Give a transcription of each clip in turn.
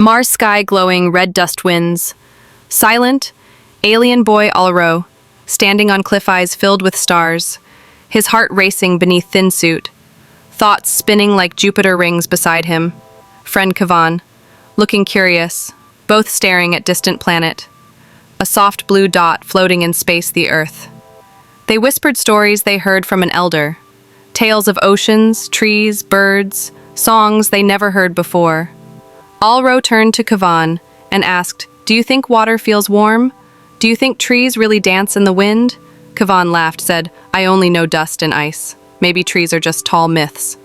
Mars sky glowing, red dust winds. Silent, alien boy Alro, standing on cliff eyes filled with stars, his heart racing beneath thin suit, thoughts spinning like Jupiter rings beside him. Friend Kavan, looking curious, both staring at distant planet. A soft blue dot floating in space, the Earth. They whispered stories they heard from an elder. Tales of oceans, trees, birds, songs they never heard before. Alro turned to Kavan and asked, "Do you think water feels warm? Do you think trees really dance in the wind?" Kavan laughed, said, "I only know dust and ice. Maybe trees are just tall myths."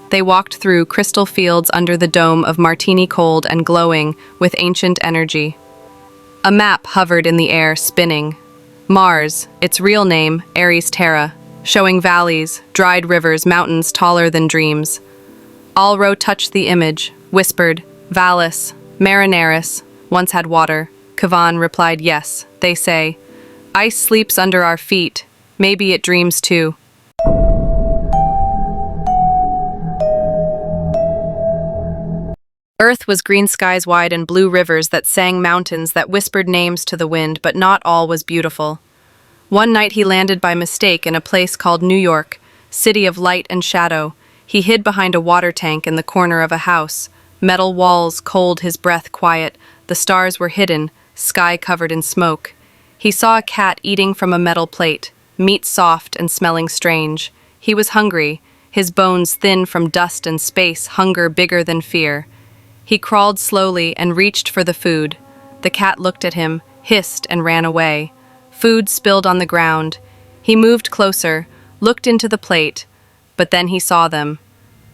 They walked through crystal fields under the dome of Martini, cold and glowing with ancient energy. A map hovered in the air, spinning. Mars, its real name, Ares Terra, showing valleys, dried rivers, mountains taller than dreams. Alro touched the image, whispered, "Vallis, Marinaris, once had water." Kavan replied, "Yes, they say. Ice sleeps under our feet. Maybe it dreams too." Earth was green skies wide and blue rivers that sang, mountains that whispered names to the wind, but not all was beautiful. One night he landed by mistake in a place called New York, city of light and shadow. He hid behind a water tank in the corner of a house. Metal walls, cold, his breath quiet. The stars were hidden, sky covered in smoke. He saw a cat eating from a metal plate, meat soft and smelling strange. He was hungry, his bones thin from dust and space, hunger bigger than fear. He crawled slowly and reached for the food. The cat looked at him, hissed, and ran away. Food spilled on the ground. He moved closer, looked into the plate, but then he saw them.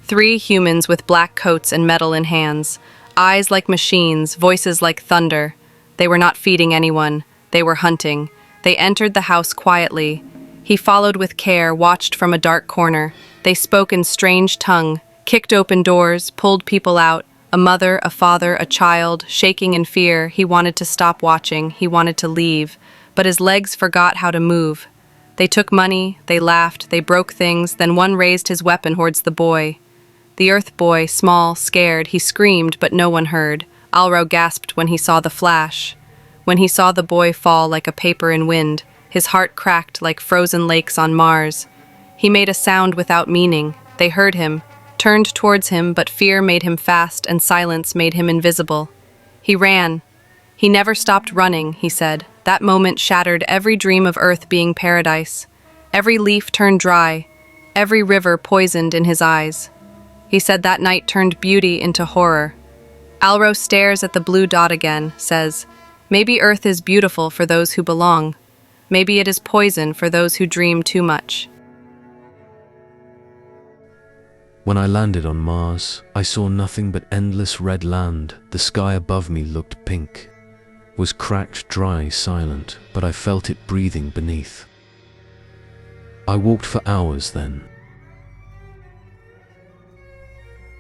3 humans with black coats and metal in hands, eyes like machines, voices like thunder. They were not feeding anyone. They were hunting. They entered the house quietly. He followed with care, watched from a dark corner. They spoke in strange tongue, kicked open doors, pulled people out. A mother, a father, a child, shaking in fear. He wanted to stop watching. He wanted to leave. But his legs forgot how to move. They took money, they laughed, they broke things, then one raised his weapon towards the boy. The Earth boy, small, scared, he screamed, but no one heard. Alro gasped when he saw the flash. When he saw the boy fall like a paper in wind, his heart cracked like frozen lakes on Mars. He made a sound without meaning. They heard him, turned towards him, but fear made him fast and silence made him invisible. He ran. He never stopped running, he said. That moment shattered every dream of Earth being paradise. Every leaf turned dry, every river poisoned in his eyes. He said that night turned beauty into horror. Alro stares at the blue dot again, says, "Maybe Earth is beautiful for those who belong. Maybe it is poison for those who dream too much." When I landed on Mars, I saw nothing but endless red land. The sky above me looked pink, was cracked, dry, silent, but I felt it breathing beneath. I walked for hours then.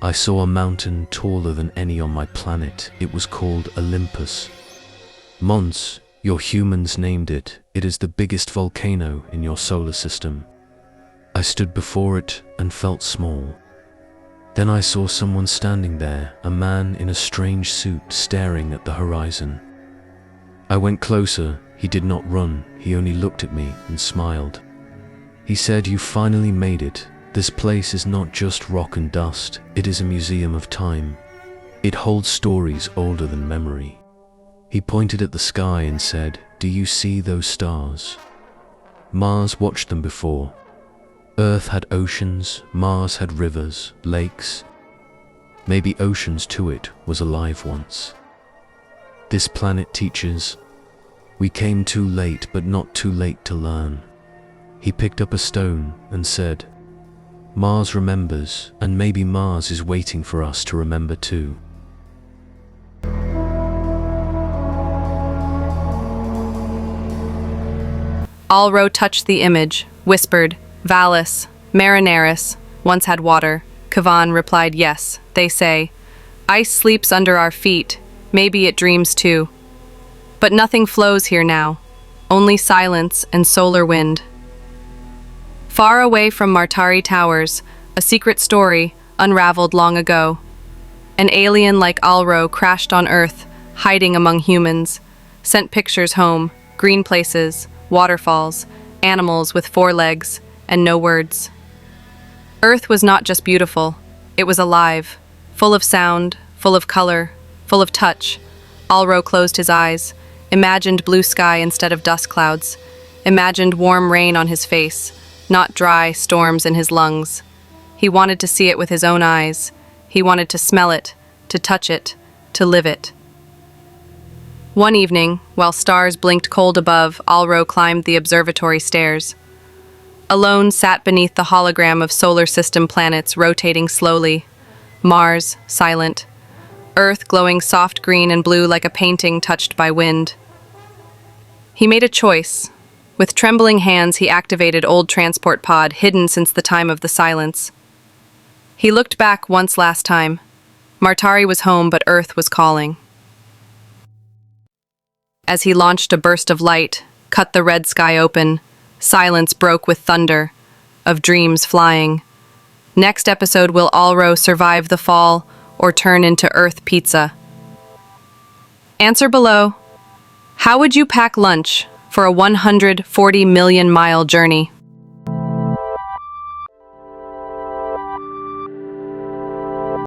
I saw a mountain taller than any on my planet. It was called Olympus. Mons, your humans named it. It is the biggest volcano in your solar system. I stood before it and felt small. Then I saw someone standing there, a man in a strange suit staring at the horizon. I went closer. He did not run. He only looked at me and smiled. He said, "You finally made it. This place is not just rock and dust. It is a museum of time. It holds stories older than memory." He pointed at the sky and said, "Do you see those stars? Mars watched them before. Earth had oceans, Mars had rivers, lakes. Maybe oceans to it was alive once. This planet teaches. We came too late, but not too late to learn." He picked up a stone and said, "Mars remembers, and maybe Mars is waiting for us to remember too." Alro touched the image, whispered, "Vallis, Marinaris, once had water." Kavan replied, "Yes, they say. Ice sleeps under our feet. Maybe it dreams too. But nothing flows here now. Only silence and solar wind." Far away from Martari Towers, a secret story unraveled long ago. An alien like Alro crashed on Earth, hiding among humans, sent pictures home, green places, waterfalls, animals with 4 legs, and no words. Earth was not just beautiful, it was alive, full of sound, full of color, full of touch. Alro closed his eyes, imagined blue sky instead of dust clouds, imagined warm rain on his face, not dry storms in his lungs. He wanted to see it with his own eyes. He wanted to smell it, to touch it, to live it. One evening, while stars blinked cold above, Alro climbed the observatory stairs. Alone sat beneath the hologram of solar system planets rotating slowly. Mars, silent. Earth glowing soft green and blue like a painting touched by wind. He made a choice. With trembling hands, he activated old transport pod, hidden since the time of the silence. He looked back once last time. Martari was home, but Earth was calling. As he launched a burst of light, cut the red sky open, silence broke with thunder, of dreams flying. Next episode, will Alro survive the fall or turn into Earth pizza? Answer below. How would you pack lunch for a 140 million mile journey?